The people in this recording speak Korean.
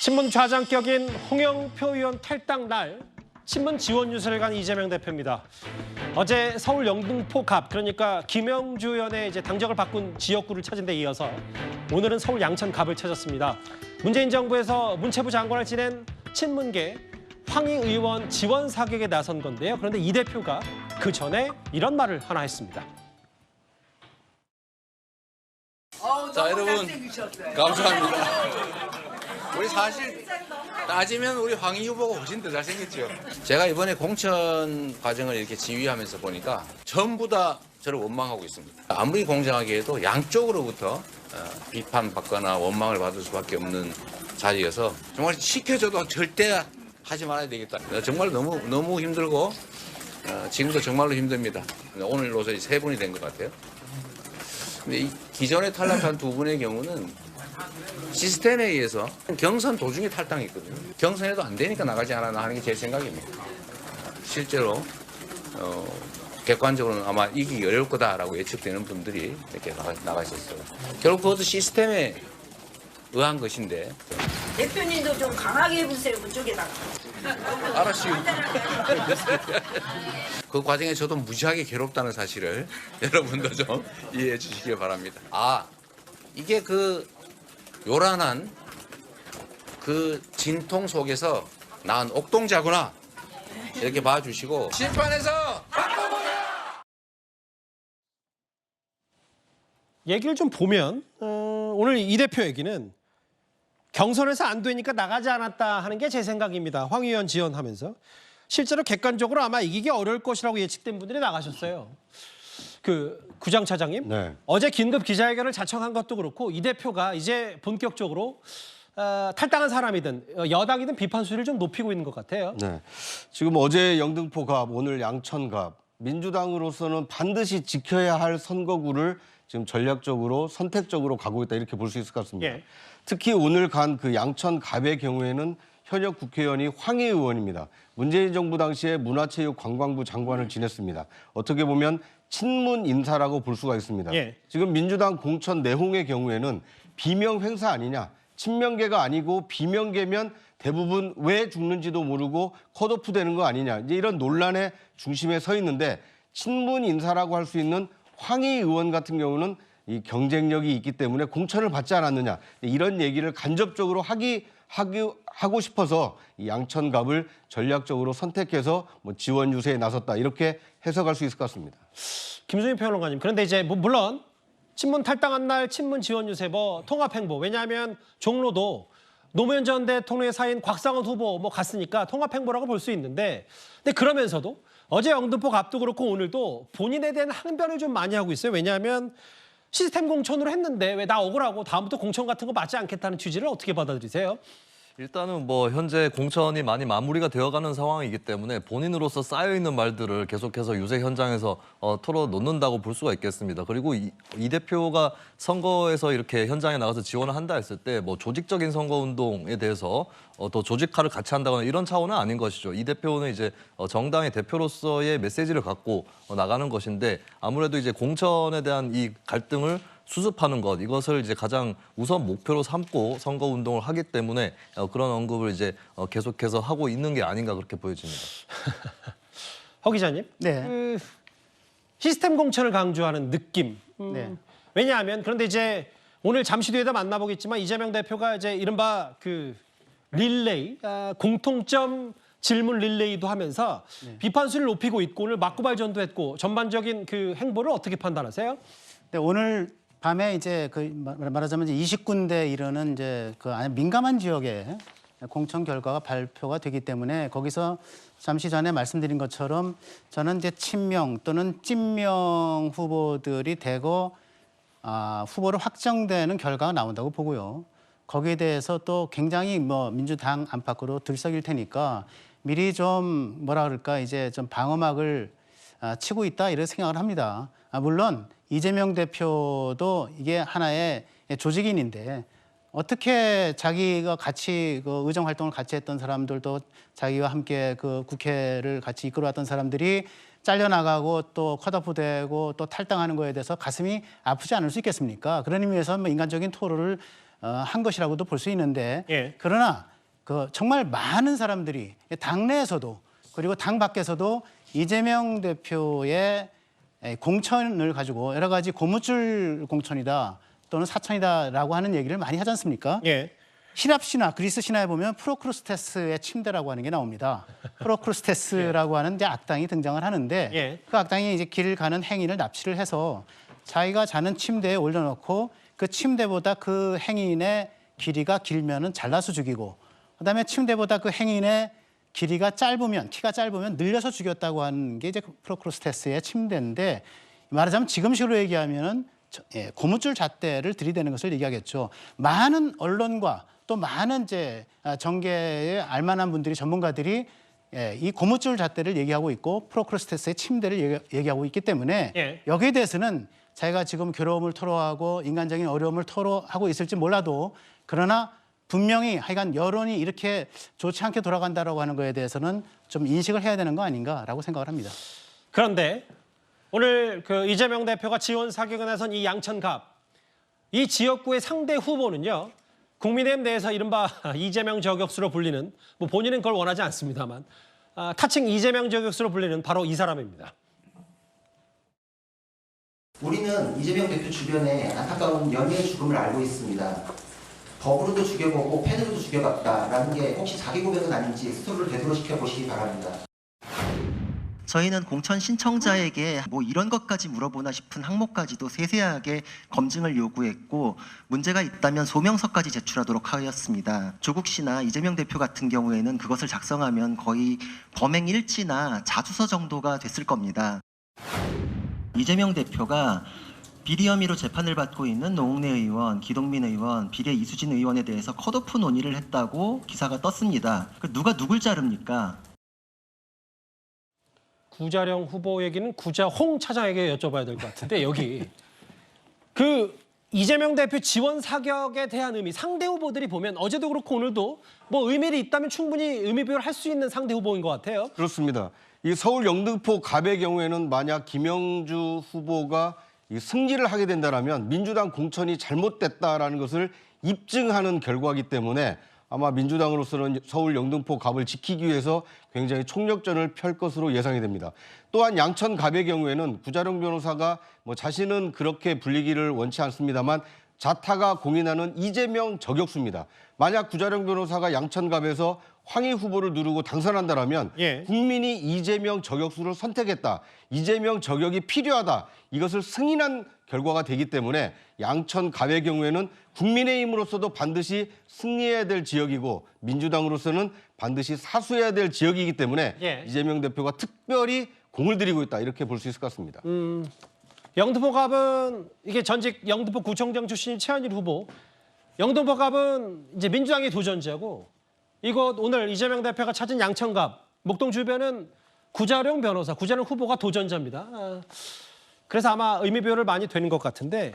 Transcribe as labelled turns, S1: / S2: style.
S1: 친문 좌장격인 홍영표 의원 탈당 날 친문 지원 유세를 간 이재명 대표입니다. 어제 서울 영등포 갑, 그러니까 김영주 의원의 당적을 바꾼 지역구를 찾은 데 이어서 오늘은 서울 양천 갑을 찾았습니다. 문재인 정부에서 문체부 장관을 지낸 친문계 황희 의원 지원 사격에 나선 건데요. 그런데 이 대표가 그 전에 이런 말을 하나 했습니다.
S2: 자, 여러분 감사합니다. 우리 사실 따지면 우리 황희 후보가 훨씬 더 잘생겼죠. 제가 이번에 공천 과정을 이렇게 지휘하면서 보니까 전부 다 저를 원망하고 있습니다. 아무리 공정하게 해도 양쪽으로부터 비판받거나 원망을 받을 수밖에 없는 자리여서 정말 시켜줘도 절대 하지 말아야 되겠다. 정말 너무 힘들고 지금도 정말로 힘듭니다. 오늘로서 세 분이 된 것 같아요. 근데 이 기존에 탈락한 두 분의 경우는 시스템에 의해서 경선 도중에 탈당했거든요. 경선에도 안 되니까 나가지 않았나 하는 게 제 생각입니다. 실제로 객관적으로는 아마 이기기 어려울 거다라고 예측되는 분들이 이렇게 나가셨어요. 결국 그것도 시스템에 의한 것인데.
S3: 대표님도 좀 강하게 해보세요, 그쪽에다가.
S2: 알았어요. 그 과정에 저도 무지하게 괴롭다는 사실을 여러분도 좀 이해해 주시기 바랍니다. 이게 그 요란한 그 진통 속에서 낳은 옥동자구나. 이렇게 봐주시고 심판에서 바꿔보자!
S1: 얘기를 좀 보면 오늘 이 대표 얘기는 경선에서 안 되니까 나가지 않았다 하는 게 제 생각입니다. 황 의원 지원하면서. 실제로 객관적으로 아마 이기기 어려울 것이라고 예측된 분들이 나가셨어요. 그 구장 차장님,
S4: 네.
S1: 어제 긴급 기자회견을 자청한 것도 그렇고 이 대표가 이제 본격적으로 탈당한 사람이든 여당이든 비판 수위를 좀 높이고 있는 것 같아요.
S4: 네. 지금 어제 영등포 갑, 오늘 양천 갑, 민주당으로서는 반드시 지켜야 할 선거구를 지금 전략적으로 선택적으로 가고 있다 이렇게 볼 수 있을 것 같습니다.
S1: 예.
S4: 특히 오늘 간 그 양천 갑의 경우에는 현역 국회의원이 황희 의원입니다. 문재인 정부 당시에 문화체육관광부 장관을 지냈습니다. 어떻게 보면 친문 인사라고 볼 수가 있습니다.
S1: 예.
S4: 지금 민주당 공천 내홍의 경우에는 비명 행사 아니냐, 친명계가 아니고 비명계면 대부분 왜 죽는지도 모르고 컷오프 되는 거 아니냐, 이제 이런 논란의 중심에 서 있는데 친문 인사라고 할 수 있는 황희 의원 같은 경우는 이 경쟁력이 있기 때문에 공천을 받지 않았느냐, 이런 얘기를 간접적으로 하고 싶어서 이 양천갑을 전략적으로 선택해서 지원 유세에 나섰다 이렇게 해석할 수 있을 것 같습니다.
S1: 김수민 평론가님, 그런데 이제 물론 친문 탈당한 날 친문 지원 유세 통합행보, 왜냐하면 종로도 노무현 전 대통령의 사인 곽상원 후보 갔으니까 통합행보라고 볼 수 있는데, 근데 그러면서도 어제 영등포 갑도 그렇고 오늘도 본인에 대한 항변을 좀 많이 하고 있어요. 왜냐하면 시스템 공천으로 했는데 왜 나 억울하고 다음부터 공천 같은 거 맞지 않겠다는 취지를 어떻게 받아들이세요?
S5: 일단은 현재 공천이 많이 마무리가 되어가는 상황이기 때문에 본인으로서 쌓여있는 말들을 계속해서 유세 현장에서 털어놓는다고 볼 수가 있겠습니다. 그리고 이 대표가 선거에서 이렇게 현장에 나가서 지원을 한다 했을 때 조직적인 선거운동에 대해서 더 조직화를 같이 한다거나 이런 차원은 아닌 것이죠. 이 대표는 이제 정당의 대표로서의 메시지를 갖고 나가는 것인데, 아무래도 이제 공천에 대한 이 갈등을 수습하는 것, 이것을 이제 가장 우선 목표로 삼고 선거 운동을 하기 때문에 그런 언급을 이제 계속해서 하고 있는 게 아닌가 그렇게 보여집니다.
S1: 허 기자님,
S6: 네.
S1: 그 시스템 공천을 강조하는 느낌.
S6: 네.
S1: 왜냐하면 그런데 이제 오늘 잠시 뒤에도 만나보겠지만 이재명 대표가 이제 이른바 그 릴레이, 공통점 질문 릴레이도 하면서 비판 수위를 높이고 있고 오늘 맞고발전도 했고 전반적인 그 행보를 어떻게 판단하세요?
S6: 네, 오늘 밤에 이제 말하자면 이제 20군데 이르는 이제 그 민감한 지역에 공천 결과가 발표가 되기 때문에 거기서 잠시 전에 말씀드린 것처럼 저는 이제 친명 또는 찐명 후보들이 되고 후보로 확정되는 결과가 나온다고 보고요. 거기에 대해서 또 굉장히 민주당 안팎으로 들썩일 테니까 미리 좀 뭐라 그럴까 이제 좀 방어막을 치고 있다 이런 생각을 합니다. 물론 이재명 대표도 이게 하나의 조직인인데 어떻게 자기가 같이 그 의정 활동을 같이 했던 사람들도 자기와 함께 그 국회를 같이 이끌어왔던 사람들이 잘려나가고 또 컷오프되고 또 탈당하는 거에 대해서 가슴이 아프지 않을 수 있겠습니까? 그런 의미에서 인간적인 토로를 한 것이라고도 볼 수 있는데
S1: 예.
S6: 그러나 그 정말 많은 사람들이 당내에서도 그리고 당 밖에서도 이재명 대표의 공천을 가지고 여러 가지 고무줄 공천이다 또는 사천이다라고 하는 얘기를 많이 하지 않습니까?
S1: 예.
S6: 希腊 신화, 그리스 신화에 보면 프로크루스테스의 침대라고 하는 게 나옵니다. 프로크루스테스라고 하는 이제 악당이 등장을 하는데
S1: 예.
S6: 그 악당이 이제 길 가는 행인을 납치를 해서 자기가 자는 침대에 올려놓고 그 침대보다 그 행인의 길이가 길면은 잘라서 죽이고 그다음에 침대보다 그 행인의 길이가 짧으면 키가 짧으면 늘려서 죽였다고 하는 게 이제 프로크루스테스의 침대인데 말하자면 지금식으로 얘기하면은 고무줄 잣대를 들이대는 것을 얘기하겠죠. 많은 언론과 또 많은 이제 정계에 알만한 분들이 전문가들이 이 고무줄 잣대를 얘기하고 있고 프로크루스테스의 침대를 얘기하고 있기 때문에
S1: 예.
S6: 여기에 대해서는 자기가 지금 괴로움을 토로하고 인간적인 어려움을 토로하고 있을지 몰라도 그러나 분명히 하여간 여론이 이렇게 좋지 않게 돌아간다라고 하는 거에 대해서는 좀 인식을 해야 되는 거 아닌가라고 생각을 합니다.
S1: 그런데 오늘 그 이재명 대표가 지원 사격에 나선 이 양천갑 이 지역구의 상대 후보는요. 국민의힘 내에서 이른바 이재명 저격수로 불리는 뭐 본인은 그걸 원하지 않습니다만 타칭 이재명 저격수로 불리는 바로 이 사람입니다.
S7: 우리는 이재명 대표 주변에 안타까운 연예의 죽음을 알고 있습니다. 법으로도 죽여보고 펜으로도 죽여봤다라는 게 혹시 자기 고백은 아닌지 스스로를 되돌아시켜 보시기 바랍니다.
S8: 저희는 공천 신청자에게 뭐 이런 것까지 물어보나 싶은 항목까지도 세세하게 검증을 요구했고 문제가 있다면 소명서까지 제출하도록 하였습니다. 조국 씨나 이재명 대표 같은 경우에는 그것을 작성하면 거의 범행 일지나 자주서 정도가 됐을 겁니다. 이재명 대표가 비리 혐의로 재판을 받고 있는 노웅래 의원, 기동민 의원, 비례 이수진 의원에 대해서 컷오프 논의를 했다고 기사가 떴습니다. 누가 누굴 자릅니까?
S1: 구자령 후보 얘기는 구자홍 차장에게 여쭤봐야 될 것 같은데 여기 그 이재명 대표 지원 사격에 대한 의미 상대 후보들이 보면 어제도 그렇고 오늘도 뭐 의미를 있다면 충분히 의미 부여를 할 수 있는 상대 후보인 것 같아요.
S4: 그렇습니다. 이 서울 영등포 갑의 경우에는 만약 김영주 후보가 이 승리를 하게 된다면 민주당 공천이 잘못됐다라는 것을 입증하는 결과이기 때문에 아마 민주당으로서는 서울 영등포 갑을 지키기 위해서 굉장히 총력전을 펼 것으로 예상이 됩니다. 또한 양천 갑의 경우에는 구자령 변호사가 뭐 자신은 그렇게 불리기를 원치 않습니다만 자타가 공인하는 이재명 저격수입니다. 만약 구자령 변호사가 양천갑에서 황희 후보를 누르고 당선한다면
S1: 예.
S4: 국민이 이재명 저격수를 선택했다. 이재명 저격이 필요하다. 이것을 승인한 결과가 되기 때문에 양천갑의 경우에는 국민의힘으로서도 반드시 승리해야 될 지역이고 민주당으로서는 반드시 사수해야 될 지역이기 때문에
S1: 예.
S4: 이재명 대표가 특별히 공을 들이고 있다. 이렇게 볼 수 있을 것 같습니다.
S1: 영등포갑은 이게 전직 영등포 구청장 출신인 최한일 후보. 영등포갑은 이제 민주당의 도전자고 이곳 오늘 이재명 대표가 찾은 양천갑 목동 주변은 구자령 변호사, 구자령 후보가 도전자입니다. 그래서 아마 의미 부여를 많이 되는 것 같은데